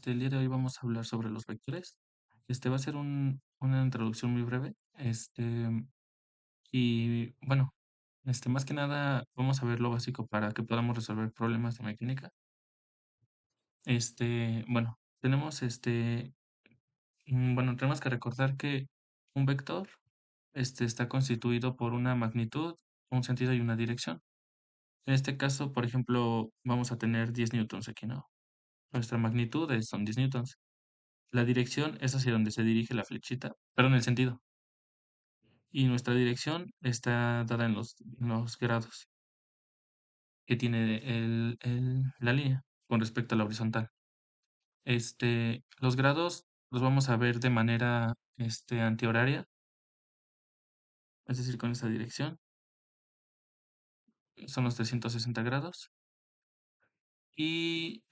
el día de hoy vamos a hablar sobre los vectores. Va a ser una introducción muy breve. Y bueno, más que nada vamos a ver lo básico para que podamos resolver problemas de mecánica. Bueno, tenemos que recordar que un vector, está constituido por una magnitud, un sentido y una dirección. En este caso, por ejemplo, vamos a tener 10 newtons aquí, ¿no? Nuestra magnitud son 10 newtons. La dirección es hacia donde se dirige la flechita, perdón, el sentido. Y nuestra dirección está dada en los grados que tiene la línea con respecto a la horizontal. Los grados los vamos a ver de manera, antihoraria, es decir, con esta dirección, son los 360 grados. Y,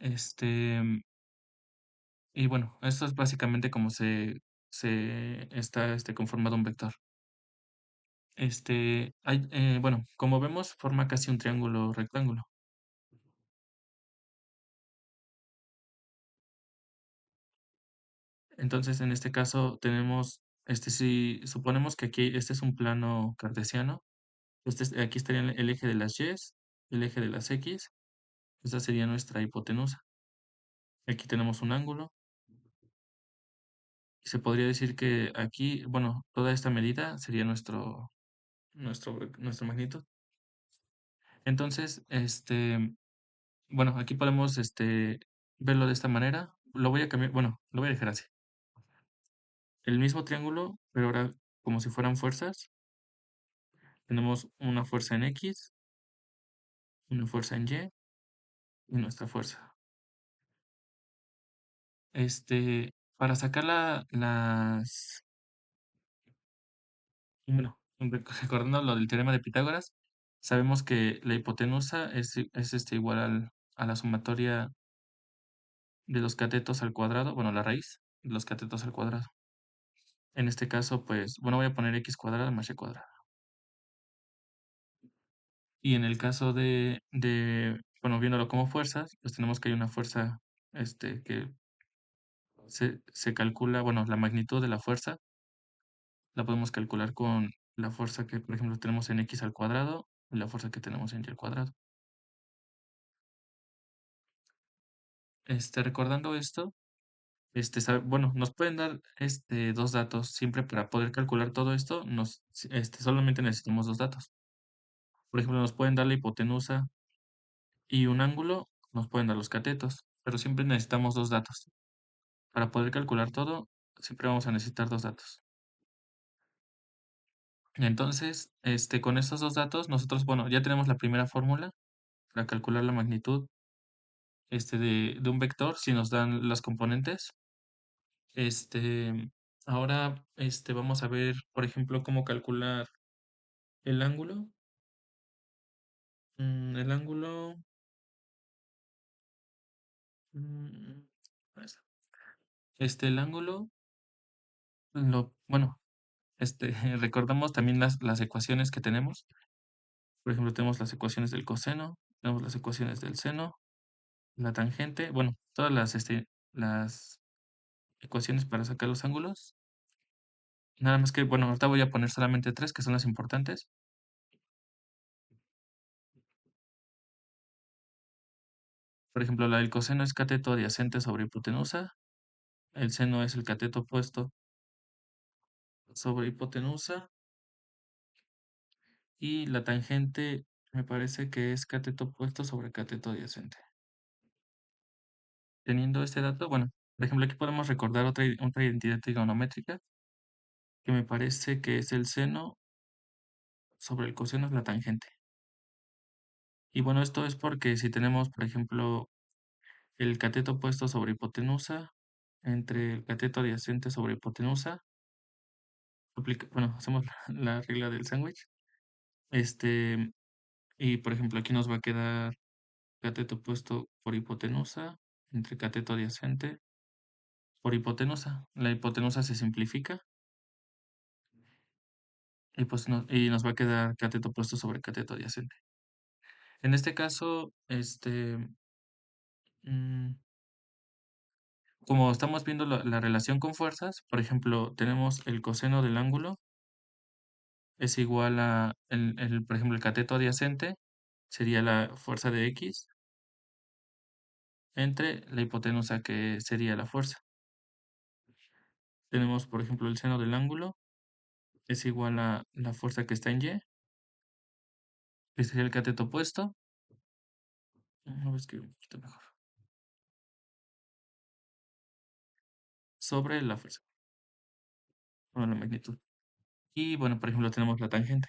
y bueno, esto es básicamente como se está, conformado un vector. Bueno, como vemos, forma casi un triángulo rectángulo. Entonces, en este caso tenemos, si suponemos que aquí este es un plano cartesiano, aquí estaría el eje de las y's, el eje de las x, esta sería nuestra hipotenusa. Aquí tenemos un ángulo y se podría decir que aquí, bueno, toda esta medida sería nuestra magnitud. Entonces, bueno, aquí podemos, verlo de esta manera. Lo voy a cambiar, bueno, lo voy a dejar así. El mismo triángulo, pero ahora como si fueran fuerzas. Tenemos una fuerza en X, una fuerza en Y y nuestra fuerza. Para sacar bueno, recordando lo del teorema de Pitágoras, sabemos que la hipotenusa es igual a la sumatoria de los catetos al cuadrado, bueno, la raíz de los catetos al cuadrado. En este caso, pues, bueno, voy a poner x cuadrada más y cuadrada. Y en el caso bueno, viéndolo como fuerzas, pues tenemos que hay una fuerza, que se calcula, bueno, la magnitud de la fuerza la podemos calcular con la fuerza que, por ejemplo, tenemos en x al cuadrado y la fuerza que tenemos en y al cuadrado. Recordando esto, bueno, nos pueden dar, dos datos. Siempre para poder calcular todo esto, solamente necesitamos dos datos. Por ejemplo, nos pueden dar la hipotenusa y un ángulo, nos pueden dar los catetos, pero siempre necesitamos dos datos. Para poder calcular todo, siempre vamos a necesitar dos datos. Entonces, con estos dos datos, nosotros, bueno, ya tenemos la primera fórmula para calcular la magnitud, de un vector, si nos dan las componentes. Ahora, vamos a ver, por ejemplo, cómo calcular el ángulo. El ángulo, mm, ahí está. El ángulo, bueno, recordamos también las ecuaciones que tenemos. Por ejemplo, tenemos las ecuaciones del coseno, tenemos las ecuaciones del seno, la tangente, bueno, todas las ecuaciones para sacar los ángulos. Nada más que, bueno, ahorita voy a poner solamente tres que son las importantes. Por ejemplo, la del coseno es cateto adyacente sobre hipotenusa, el seno es el cateto opuesto sobre hipotenusa y la tangente me parece que es cateto opuesto sobre cateto adyacente. Teniendo este dato, bueno, por ejemplo, aquí podemos recordar otra identidad trigonométrica que me parece que es el seno sobre el coseno es la tangente. Y bueno, esto es porque si tenemos, por ejemplo, el cateto opuesto sobre hipotenusa entre el cateto adyacente sobre hipotenusa, bueno, hacemos la regla del sándwich. Este, y por ejemplo, aquí nos va a quedar cateto opuesto por hipotenusa entre cateto adyacente por hipotenusa. La hipotenusa se simplifica y pues y nos va a quedar cateto opuesto sobre cateto adyacente. En este caso, mm, como estamos viendo la relación con fuerzas, por ejemplo, tenemos el coseno del ángulo es igual a, por ejemplo, el cateto adyacente sería la fuerza de X entre la hipotenusa que sería la fuerza. Tenemos, por ejemplo, el seno del ángulo es igual a la fuerza que está en Y, que sería el cateto opuesto. Voy a escribir un poquito mejor. Sobre la fuerza, o la magnitud. Y bueno, por ejemplo, tenemos la tangente.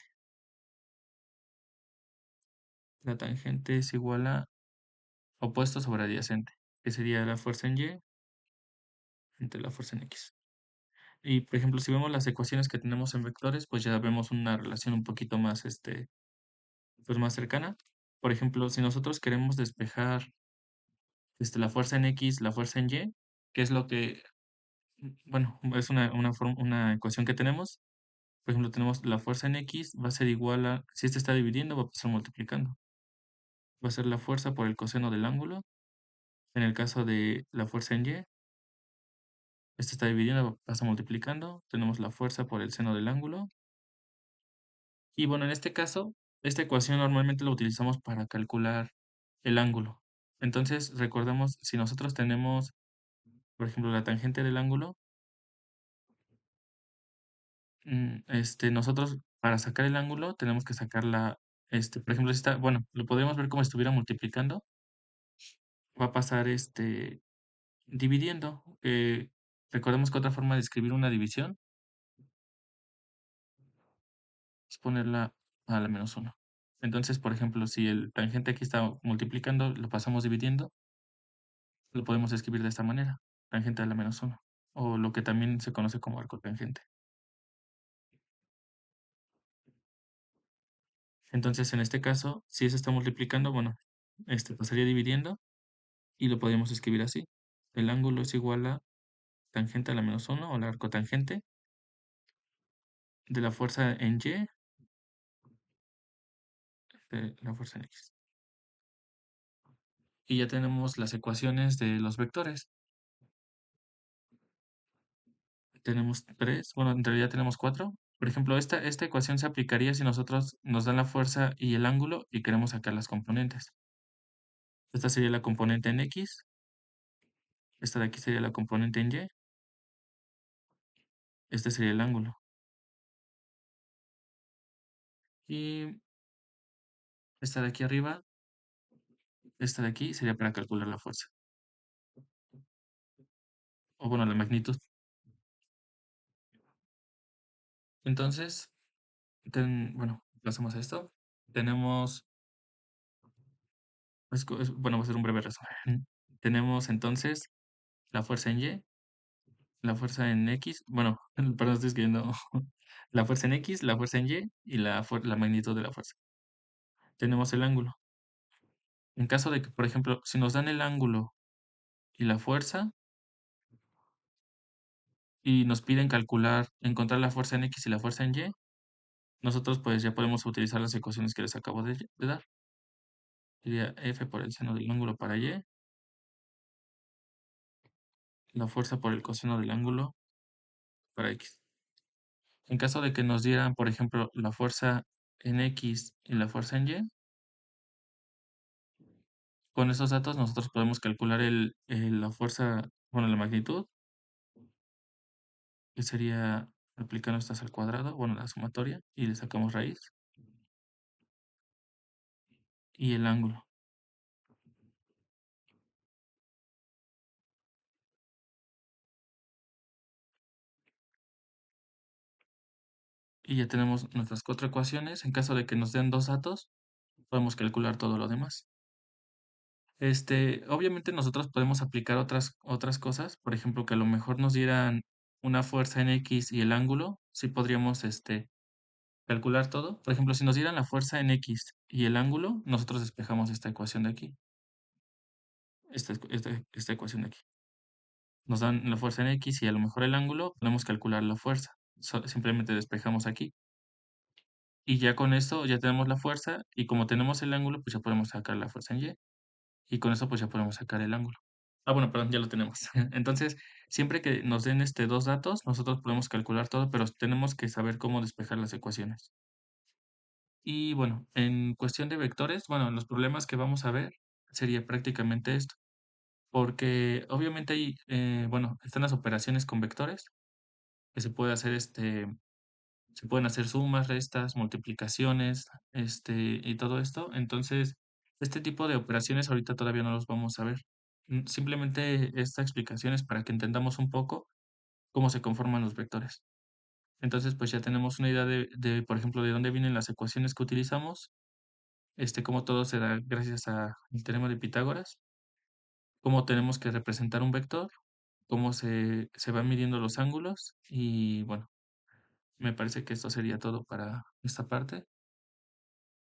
La tangente es igual a opuesto sobre adyacente, que sería la fuerza en Y entre la fuerza en X. Y por ejemplo, si vemos las ecuaciones que tenemos en vectores, pues ya vemos una relación un poquito más, pues más cercana. Por ejemplo, si nosotros queremos despejar la fuerza en X, la fuerza en Y, que es lo que, bueno, es una ecuación que tenemos. Por ejemplo, tenemos la fuerza en X va a ser igual a, si este está dividiendo, va a pasar multiplicando. Va a ser la fuerza por el coseno del ángulo. En el caso de la fuerza en Y, este está dividiendo, pasa multiplicando. Tenemos la fuerza por el seno del ángulo. Y bueno, en este caso, esta ecuación normalmente la utilizamos para calcular el ángulo. Entonces, recordemos, si nosotros tenemos, por ejemplo, la tangente del ángulo, nosotros para sacar el ángulo tenemos que sacarla, por ejemplo, si está, bueno, lo podríamos ver como si estuviera multiplicando, va a pasar, dividiendo. Recordemos que otra forma de escribir una división es ponerla a la menos uno. Entonces, por ejemplo, si el tangente aquí está multiplicando, lo pasamos dividiendo, lo podemos escribir de esta manera, tangente a la menos uno, o lo que también se conoce como arco tangente. Entonces, en este caso, si se está multiplicando, bueno, pasaría dividiendo y lo podríamos escribir así. El ángulo es igual a tangente a la menos uno, o la arcotangente de la fuerza en Y de la fuerza en X. Y ya tenemos las ecuaciones de los vectores. Tenemos tres, bueno, en realidad tenemos cuatro. Por ejemplo, esta ecuación se aplicaría si nosotros nos dan la fuerza y el ángulo y queremos sacar las componentes. Esta sería la componente en X, esta de aquí sería la componente en Y, este sería el ángulo. Y esta de aquí arriba, esta de aquí sería para calcular la fuerza, o bueno, la magnitud. Entonces, bueno, pasamos a esto. Tenemos, bueno, va a ser un breve resumen. Tenemos entonces la fuerza en Y, la fuerza en X, bueno, perdón, estoy escribiendo la fuerza en X, la fuerza en Y la magnitud de la fuerza. Tenemos el ángulo. En caso de que, por ejemplo, si nos dan el ángulo y la fuerza y nos piden calcular, encontrar la fuerza en X y la fuerza en Y, nosotros pues ya podemos utilizar las ecuaciones que les acabo de dar. Sería F por el seno del ángulo para Y, la fuerza por el coseno del ángulo para X. En caso de que nos dieran, por ejemplo, la fuerza en X y la fuerza en Y, con esos datos nosotros podemos calcular la fuerza, bueno, la magnitud, que sería aplicando estas al cuadrado, bueno, la sumatoria, y le sacamos raíz, y el ángulo. Y ya tenemos nuestras cuatro ecuaciones. En caso de que nos den dos datos, podemos calcular todo lo demás. Obviamente nosotros podemos aplicar otras cosas, por ejemplo, que a lo mejor nos dieran una fuerza en X y el ángulo, sí podríamos, calcular todo. Por ejemplo, si nos dieran la fuerza en X y el ángulo, nosotros despejamos esta ecuación de aquí, esta ecuación de aquí. Nos dan la fuerza en X y a lo mejor el ángulo, podemos calcular la fuerza. Simplemente despejamos aquí. Y ya con esto ya tenemos la fuerza y como tenemos el ángulo, pues ya podemos sacar la fuerza en Y. Y con eso pues ya podemos sacar el ángulo. Bueno, perdón, ya lo tenemos. Entonces, siempre que nos den, 2 datos, nosotros podemos calcular todo, pero tenemos que saber cómo despejar las ecuaciones. Y bueno, en cuestión de vectores, bueno, los problemas que vamos a ver sería prácticamente esto, porque obviamente hay, bueno, están las operaciones con vectores, que se puede hacer, se pueden hacer sumas, restas, multiplicaciones, y todo esto. Entonces, este tipo de operaciones ahorita todavía no los vamos a ver. Simplemente esta explicación es para que entendamos un poco cómo se conforman los vectores. Entonces, pues ya tenemos una idea por ejemplo, de dónde vienen las ecuaciones que utilizamos, cómo todo se da gracias al teorema de Pitágoras, cómo tenemos que representar un vector, cómo se van midiendo los ángulos y bueno, me parece que esto sería todo para esta parte.